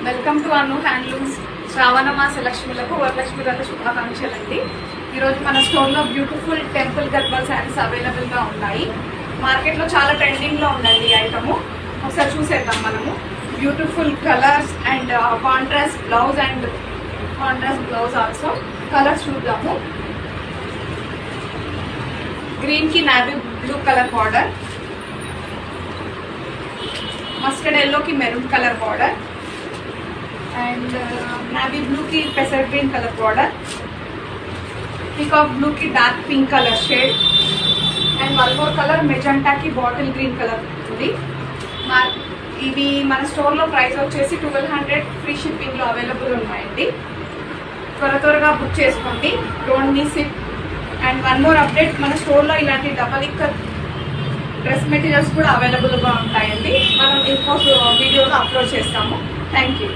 Welcome to Anu handlooms. Shravana మాస లక్ష్ములకు వరలక్ష్మి వ్రత శుభాకాంక్షలు అండి. ఈరోజు మన స్టోర్లో బ్యూటిఫుల్ టెంపుల్ గర్బల్ శారీస్ అవైలబుల్గా ఉన్నాయి. మార్కెట్లో చాలా ట్రెండింగ్లో ఉందండి ఈ ఐటము. ఒకసారి చూసేద్దాం మనము. Beautiful colours and contrast blouse and contrast blouse also. Colours చూద్దాము. గ్రీన్కి navy blue colour border, mustard ఎల్లోకి maroon colour border and navy బ్లూకి పెసర్ గ్రీన్ కలర్ బార్డర్, పీకాక్ బ్లూకి dark pink colour shade and one more colour మెజెంటాకి bottle green colour ఉంది. ఇవి మన స్టోర్లో ప్రైస్ వచ్చేసి 1200 ఫ్రీ షిప్పింగ్లో అవైలబుల్ ఉన్నాయండి. త్వరగా బుక్ చేసుకోండి, don't miss it. And one more update, మన స్టోర్లో ఇలాంటి డబల్ ఇక్కత్ డ్రెస్ మెటీరియల్స్ కూడా అవైలబుల్గా ఉంటాయండి. మనం ఇంకో వీడియోలో అప్లోడ్ చేస్తాము. Thank you.